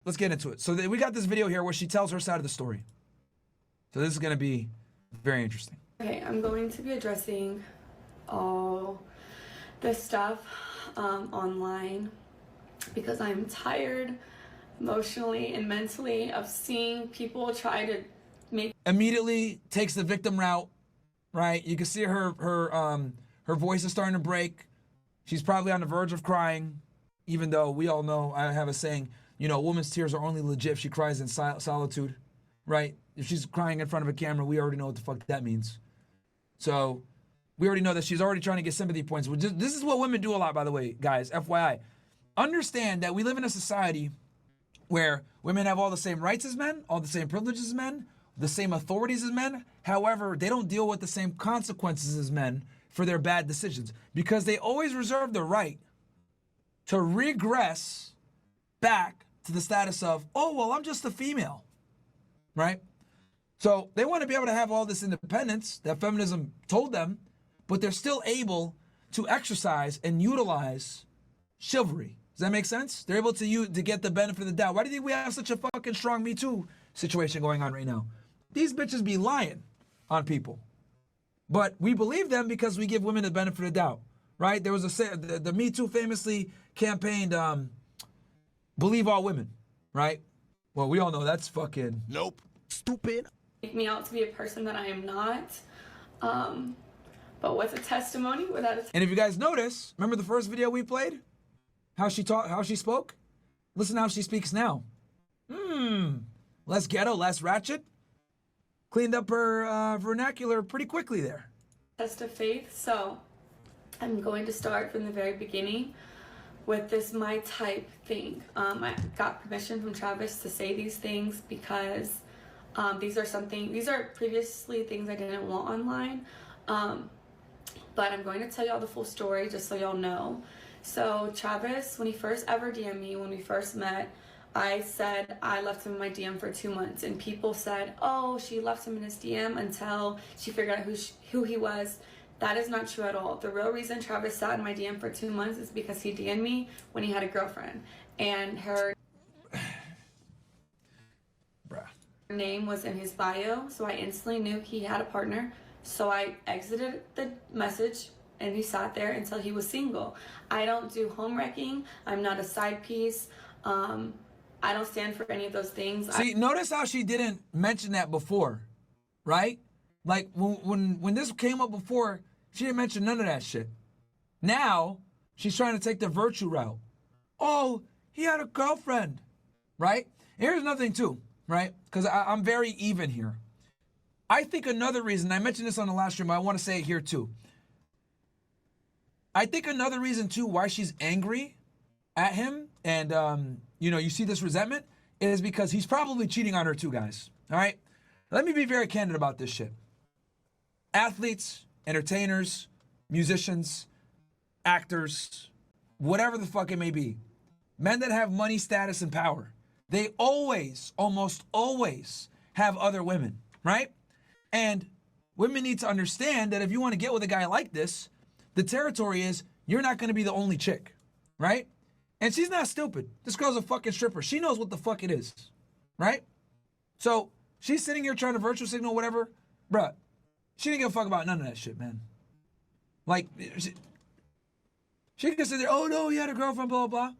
let's get into it. So we got this video here where she tells her side of the story. So this is going to be very interesting. Okay, I'm going to be addressing all this stuff online because I'm tired emotionally and mentally of seeing people try to make... Immediately takes the victim route, right? You can see her voice is starting to break. She's probably on the verge of crying, even though we all know, I have a saying, you know, a woman's tears are only legit if she cries in solitude, right? If she's crying in front of a camera, we already know what the fuck that means. So we already know that she's already trying to get sympathy points. This is what women do a lot, by the way, guys, FYI. Understand that we live in a society where women have all the same rights as men, all the same privileges as men, the same authorities as men. However, they don't deal with the same consequences as men for their bad decisions because they always reserve the right to regress back to the status of, oh, well, I'm just a female, right? So they want to be able to have all this independence that feminism told them, but they're still able to exercise and utilize chivalry. Does that make sense? They're able to get the benefit of the doubt. Why do you think we have such a fucking strong Me Too situation going on right now? These bitches be lying on people. But we believe them because we give women the benefit of the doubt, right? There was the Me Too famously campaigned, believe all women, right? Well, we all know that's fucking... Nope. Stupid. Make me out to be a person that I am not. But with a testimony, without a... And if you guys notice, remember the first video we played? How she spoke? Listen how she speaks now. Less ghetto, less ratchet. Cleaned up her vernacular pretty quickly there. Test of faith. So I'm going to start from the very beginning with this my type thing. I got permission from Travis to say these things because these are previously things I didn't want online. But I'm going to tell y'all the full story just so y'all know. So Travis, when he first ever DM'd me, when we first met, I said I left him in my DM for 2 months, and people said, oh, she left him in his DM until she figured out who he was. That is not true at all. The real reason Travis sat in my DM for 2 months is because he DM'd me when he had a girlfriend, and her name was in his bio, so I instantly knew he had a partner. So I exited the message, and he sat there until he was single. I don't do home wrecking. I'm not a side piece. I don't stand for any of those things. See, notice how she didn't mention that before, right? Like when this came up before, she didn't mention none of that shit. Now she's trying to take the virtue route. Oh, he had a girlfriend, right? Here's nothing too, right? Because I'm very even here. I think another reason, I mentioned this on the last stream, but I want to say it here too. I think another reason too why she's angry at him and, you know, you see this resentment is because he's probably cheating on her too, guys. All right? Let me be very candid about this shit. Athletes, entertainers, musicians, actors, whatever the fuck it may be, men that have money, status, and power, they always, almost always have other women, right? And women need to understand that if you want to get with a guy like this, the territory is you're not going to be the only chick, right? And she's not stupid. This girl's a fucking stripper. She knows what the fuck it is, right? So she's sitting here trying to virtue signal whatever. Bruh, she didn't give a fuck about none of that shit, man. Like, she can sit there, oh no, he had a girlfriend, blah, blah, blah.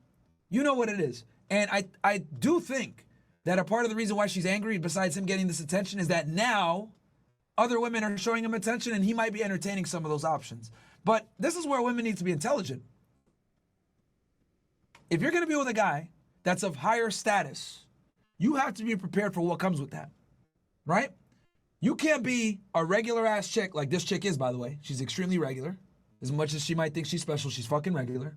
You know what it is. And I do think that a part of the reason why she's angry, besides him getting this attention, is that now other women are showing him attention and he might be entertaining some of those options. But this is where women need to be intelligent. If you're going to be with a guy that's of higher status, you have to be prepared for what comes with that, right? You can't be a regular ass chick like this chick is, by the way. She's extremely regular. As much as she might think she's special, she's fucking regular.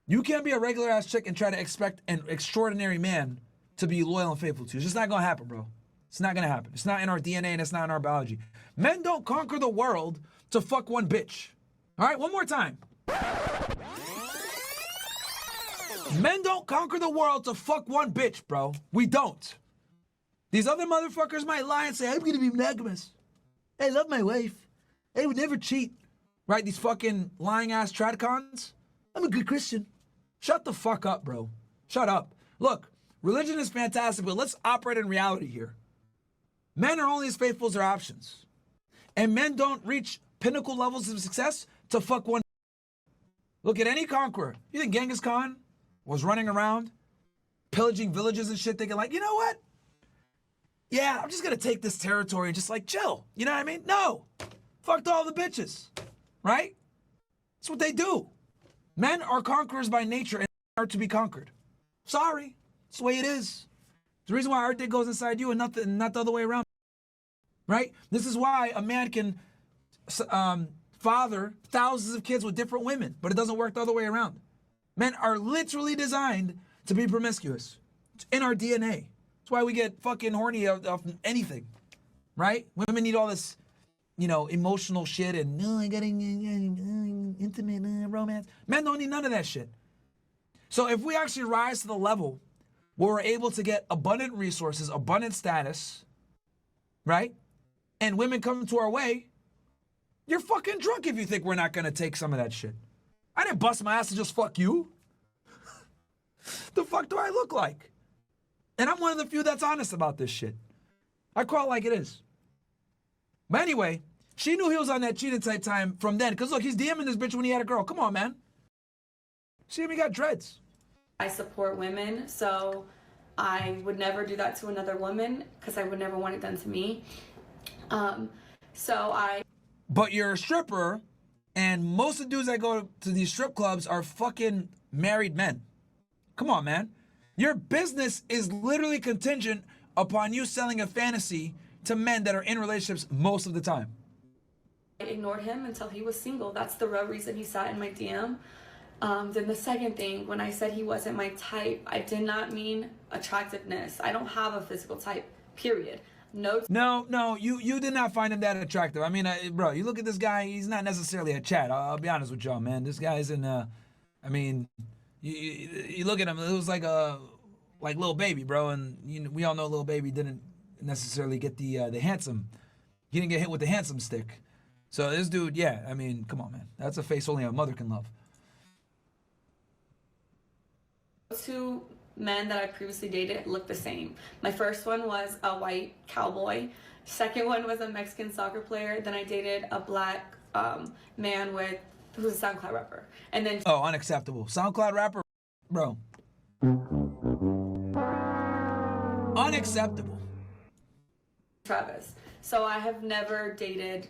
You can't be a regular ass chick and try to expect an extraordinary man to be loyal and faithful to you. It's just not going to happen, bro. It's not going to happen. It's not in our DNA and it's not in our biology. Men don't conquer the world to fuck one bitch. All right, one more time. Men don't conquer the world to fuck one bitch, bro. We don't. These other motherfuckers might lie and say, I'm going to be monogamous. I love my wife. I would never cheat. Right? These fucking lying ass tradcons. I'm a good Christian. Shut the fuck up, bro. Shut up. Look, religion is fantastic, but let's operate in reality here. Men are only as faithful as their options. And men don't reach pinnacle levels of success to fuck one. Look at any conqueror. You think Genghis Khan was running around pillaging villages and shit thinking like, you know what? Yeah, I'm just going to take this territory and just like chill. You know what I mean? No. Fucked all the bitches. Right? That's what they do. Men are conquerors by nature and are to be conquered. Sorry. It's the way it is. The reason why everything goes inside you and not the other way around. Right? This is why a man can father thousands of kids with different women, but it doesn't work the other way around. Men are literally designed to be promiscuous. It's in our DNA. That's why we get fucking horny off anything. Right? Women need all this, emotional shit and no, I got intimate romance. Men don't need none of that shit. So if we actually rise to the level where we're able to get abundant resources, abundant status, right? And women come to our way, you're fucking drunk if you think we're not gonna take some of that shit. I didn't bust my ass to just fuck you. The fuck do I look like? And I'm one of the few that's honest about this shit. I call it like it is. But anyway, she knew he was on that cheating type time from then. Because look, he's DMing this bitch when he had a girl. Come on, man. See him, he got dreads. I support women, so I would never do that to another woman because I would never want it done to me. But you're a stripper, and most of the dudes that go to these strip clubs are fucking married men. Come on, man. Your business is literally contingent upon you selling a fantasy to men that are in relationships most of the time. I ignored him until he was single. That's the real reason he sat in my DM. Then the second thing, when I said he wasn't my type, I did not mean attractiveness. I don't have a physical type, period. No, you did not find him that attractive. I mean, bro, you look at this guy, he's not necessarily a chat. I'll be honest with y'all, man. This guy's in, you look at him, it was like Lil Baby, bro. And we all know Lil Baby didn't necessarily get the handsome, he didn't get hit with the handsome stick. So this dude, yeah, I mean, come on, man. That's a face only a mother can love. Two men that I previously dated looked the same. My first one was a white cowboy. Second one was a Mexican soccer player. Then I dated a black man who's a SoundCloud rapper. And then unacceptable. SoundCloud rapper, bro. Unacceptable. Travis. So I have never dated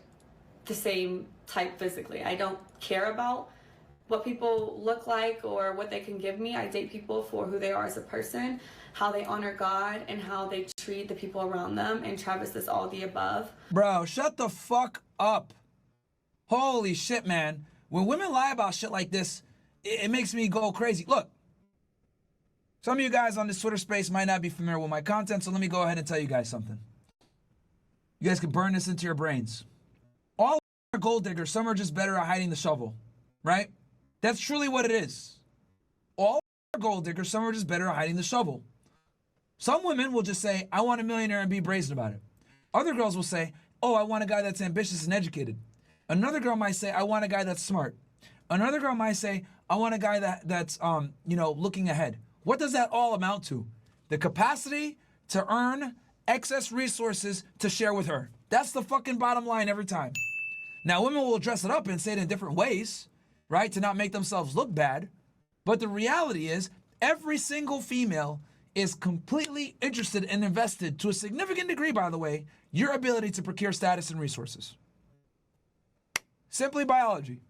the same type physically. I don't care about what people look like or what they can give me. I date people for who they are as a person, how they honor God, and how they treat the people around them. And Travis is all the above. Bro, shut the fuck up. Holy shit, man. When women lie about shit like this, it makes me go crazy. Look, some of you guys on this Twitter space might not be familiar with my content, so let me go ahead and tell you guys something. You guys can burn this into your brains. All are gold diggers. Some are just better at hiding the shovel, right? That's truly what it is. All are gold diggers. Some are just better at hiding the shovel. Some women will just say, I want a millionaire and be brazen about it. Other girls will say, oh, I want a guy that's ambitious and educated. Another girl might say, I want a guy that's smart. Another girl might say, I want a guy that's looking ahead. What does that all amount to? The capacity to earn excess resources to share with her. That's the fucking bottom line every time. Now, women will dress it up and say it in different ways, right, to not make themselves look bad. But the reality is, every single female is completely interested and invested, to a significant degree, by the way, your ability to procure status and resources. Simply biology.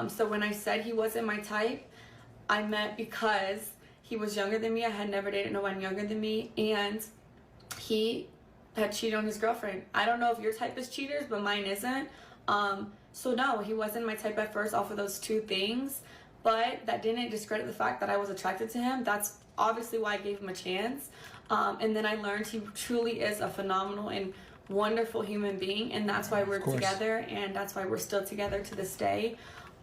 So when I said he wasn't my type, I meant because he was younger than me. I had never dated no one younger than me, and he had cheated on his girlfriend. I don't know if your type is cheaters, but mine isn't. So no, he wasn't my type at first off of those two things, but that didn't discredit the fact that I was attracted to him. That's obviously why I gave him a chance. And then I learned he truly is a phenomenal and wonderful human being, and that's why we're together, and that's why we're still together to this day.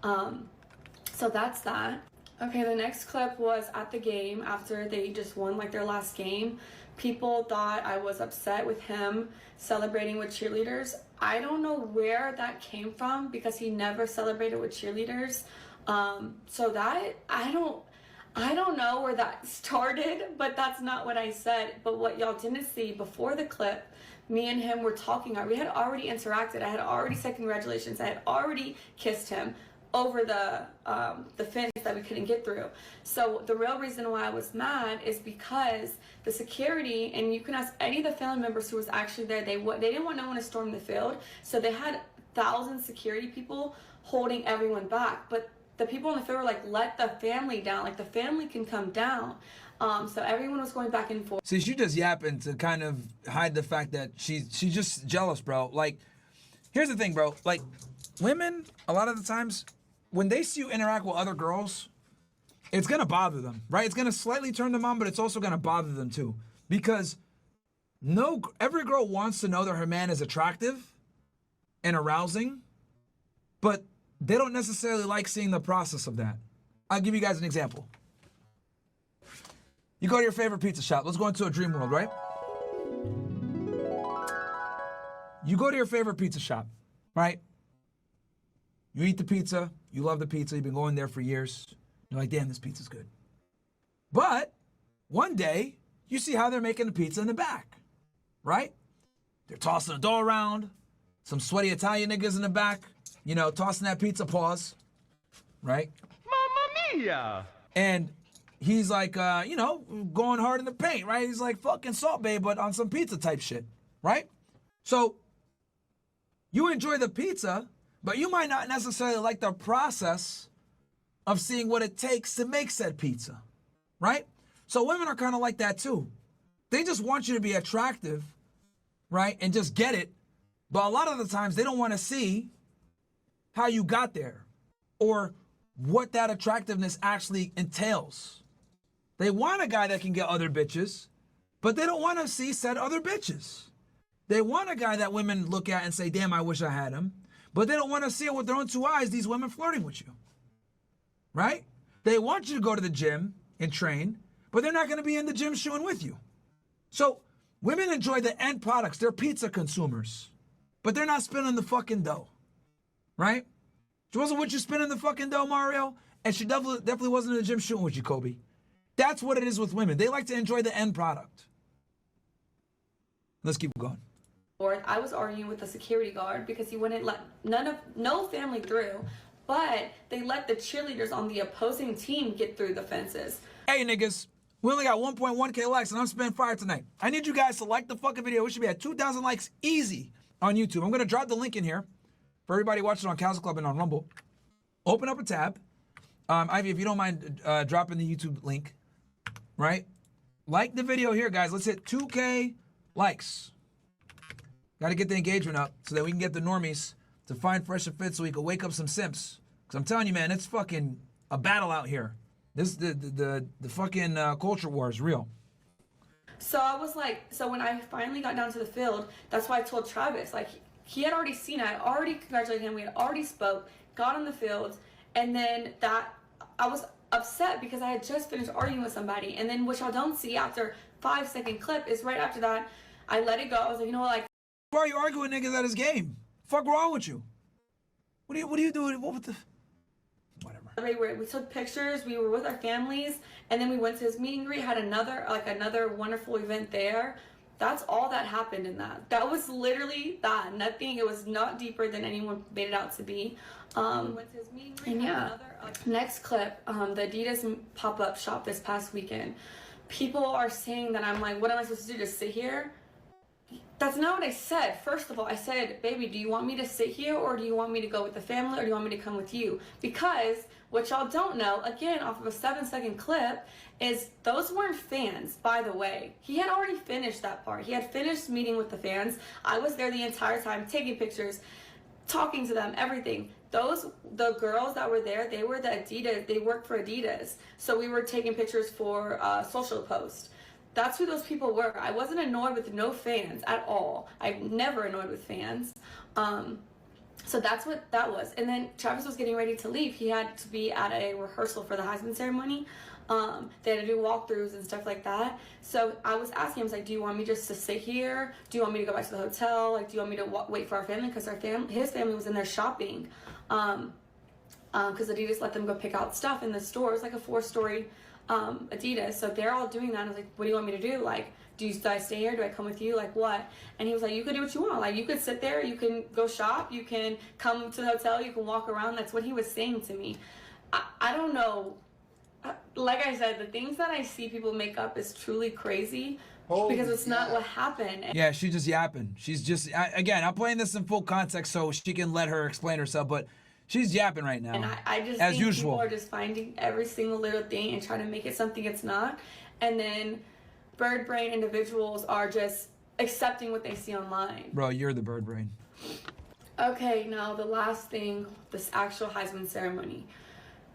So that's that. Okay, the next clip was at the game after they just won like their last game. People thought I was upset with him celebrating with cheerleaders. I don't know where that came from because he never celebrated with cheerleaders. So that, I I don't know where that started, but that's not what I said. But what y'all didn't see before the clip, me and him were talking. We had already interacted. I had already said congratulations. I had already kissed him over the fence that we couldn't get through. So the real reason why I was mad is because the security, and you can ask any of the family members who was actually there, they didn't want no one to storm the field. So they had 1,000 security people holding everyone back. But the people in the field were like, let the family down. Like, the family can come down. So everyone was going back and forth. See, she just yapping to kind of hide the fact that she's just jealous, bro. Like, here's the thing, bro. Like, women, a lot of the times, when they see you interact with other girls, it's going to bother them, right? It's going to slightly turn them on, but it's also going to bother them too. Because every girl wants to know that her man is attractive and arousing, but they don't necessarily like seeing the process of that. I'll give you guys an example. You go to your favorite pizza shop. Let's go into a dream world, right? You go to your favorite pizza shop, right? You eat the pizza. You love the pizza. You've been going there for years. You're like, damn, this pizza's good. But one day, you see how they're making the pizza in the back, right? They're tossing the dough around. Some sweaty Italian niggas in the back, you know, tossing that pizza paws, right? Mamma mia! And he's like, you know, going hard in the paint, right? He's like fucking Salt Bae, but on some pizza type shit, right? So you enjoy the pizza, but you might not necessarily like the process of seeing what it takes to make said pizza, right? So women are kind of like that too. They just want you to be attractive, right? And just get it. But a lot of the times they don't want to see how you got there or what that attractiveness actually entails. They want a guy that can get other bitches, but they don't want to see said other bitches. They want a guy that women look at and say, damn, I wish I had him. But they don't want to see it with their own two eyes, these women flirting with you, right? They want you to go to the gym and train, but they're not going to be in the gym shoeing with you. So women enjoy the end products. They're pizza consumers, but they're not spinning the fucking dough, right? She wasn't with you spinning the fucking dough, Mario, and she definitely wasn't in the gym shooting with you, Kobe. That's what it is with women. They like to enjoy the end product. Let's keep going. I was arguing with the security guard because he wouldn't let no family through, but they let the cheerleaders on the opposing team get through the fences. Hey, niggas, we only got 1.1K likes, and I'm spending fire tonight. I need you guys to like the fucking video. We should be at 2,000 likes easy on YouTube. I'm going to drop the link in here for everybody watching on Castle Club and on Rumble. Open up a tab. Ivy, if you don't mind dropping the YouTube link, right? Like the video here, guys. Let's hit 2K likes. Got to get the engagement up so that we can get the normies to find Fresh and Fit so we can wake up some simps. Because I'm telling you, man, it's fucking a battle out here. This the fucking culture war is real. So I was like, so when I finally got down to the field, that's why I told Travis, like, he had already seen it. I already congratulated him. We had already spoke, got on the field, and then I was upset because I had just finished arguing with somebody. And then what y'all don't see after 5-second clip is right after that, I let it go. I was like, you know what, like, why are you arguing niggas at his game? Fuck wrong with you? What are you doing? What the? Whatever. We took pictures. We were with our families, and then we went to his meet and greet. Had another wonderful event there. That's all that happened in that. That was literally that. Nothing. It was not deeper than anyone made it out to be. We went to his meet and greet. And yeah. Next clip. The Adidas pop-up shop this past weekend. People are saying that I'm like, what am I supposed to do? Just sit here? That's not what I said. First of all, I said, baby, do you want me to sit here, or do you want me to go with the family, or do you want me to come with you? Because what y'all don't know, again, off of a 7-second clip, is those weren't fans, by the way. He had already finished that part. He had finished meeting with the fans. I was there the entire time, taking pictures, talking to them, everything. The girls that were there, they were the Adidas, they worked for Adidas. So we were taking pictures for social posts. That's who those people were. I wasn't annoyed with no fans at all. I'm never annoyed with fans. So that's what that was. And then Travis was getting ready to leave. He had to be at a rehearsal for the Heisman Ceremony. They had to do walkthroughs and stuff like that. So I was asking him, I was like, do you want me just to sit here? Do you want me to go back to the hotel? Like, do you want me to wait for our family? Because his family was in there shopping. Because Adidas let them go pick out stuff in the store. It's like a 4-story Adidas. So they're all doing that. And I was like, what do you want me to do? Like, do I stay here? Do I come with you? Like, what? And he was like, you can do what you want. Like, you could sit there, you can go shop, you can come to the hotel, you can walk around. That's what he was saying to me. I don't know. Like I said, the things that I see people make up is truly crazy because it's not what happened. Yeah, she's just yapping. She's just, again, I'm playing this in full context so she can let her explain herself, but she's yapping right now. And I just as think usual. People are just finding every single little thing and trying to make it something it's not. And then bird brain individuals are just accepting what they see online. Bro, you're the bird brain. Okay, now the last thing, this actual Heisman ceremony.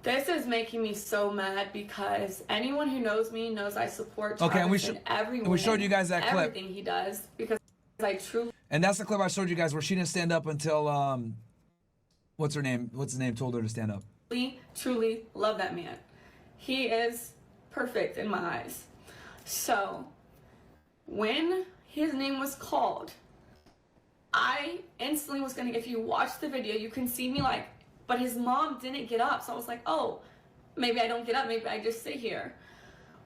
This is making me so mad because anyone who knows me knows I support Travis in every and we showed you guys that clip. Everything he does because I truly. And that's the clip I showed you guys where she didn't stand up until what's her name? What's his name? Told her to stand up. Truly love that man. He is perfect in my eyes. So when his name was called, I instantly was gonna. If you watch the video, you can see me like. But his mom didn't get up, so I was like, oh, maybe I don't get up, maybe I just sit here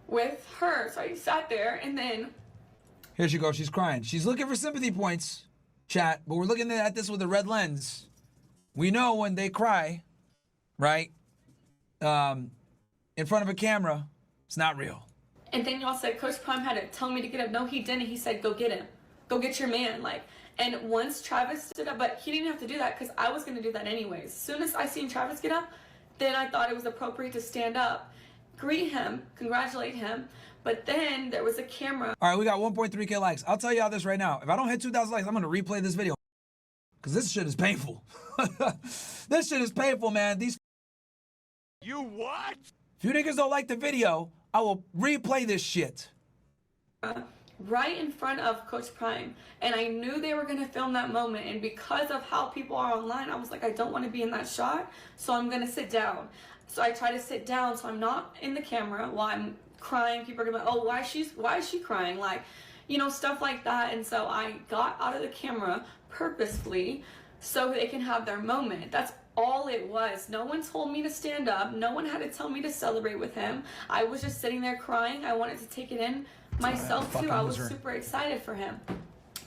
with her. So I sat there, and then... Here she goes, she's crying. She's looking for sympathy points, chat, but we're looking at this with a red lens. We know when they cry, right, in front of a camera, it's not real. And then y'all said Coach Prime had to tell me to get up. No, he didn't. He said, go get him. Go get your man, like... And once Travis stood up, but he didn't have to do that because I was going to do that anyways. As soon as I seen Travis get up, then I thought it was appropriate to stand up, greet him, congratulate him. But then there was a camera. All right, we got 1.3K likes. I'll tell y'all this right now. If I don't hit 2,000 likes, I'm going to replay this video. Because this shit is painful. This shit is painful, man. You what? If you niggas don't like the video, I will replay this shit. Right in front of Coach Prime, and I knew they were going to film that moment, and because of how people are online, I was like, I don't want to be in that shot, so I'm going to sit down. So I try to sit down so I'm not in the camera while I'm crying. People are going to be like, oh, why is she crying? Like, you know, stuff like that. And so I got out of the camera purposefully so they can have their moment. That's all it was. No one told me to stand up. No one had to tell me to celebrate with him. I was just sitting there crying. I wanted to take it in myself too. I was super excited for him.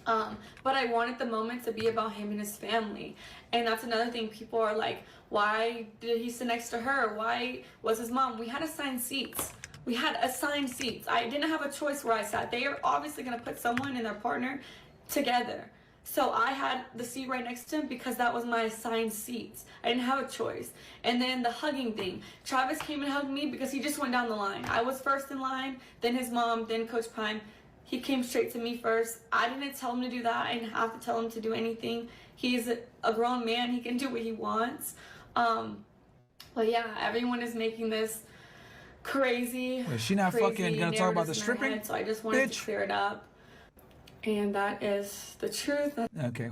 But I wanted the moment to be about him and his family. And that's another thing. People are like, why did he sit next to her? Why was his mom? We had assigned seats. We had assigned seats. I didn't have a choice where I sat. They are obviously going to put someone and their partner together. So I had the seat right next to him because that was my assigned seats. I didn't have a choice. And then the hugging thing. Travis came and hugged me because he just went down the line. I was first in line, then his mom, then Coach Prime. He came straight to me first. I didn't tell him to do that. I didn't have to tell him to do anything. He's a grown man. He can do what he wants. But yeah, everyone is making this crazy. Is she not fucking gonna talk about the stripping? So I just wanted to clear it up. And that is the truth. Okay.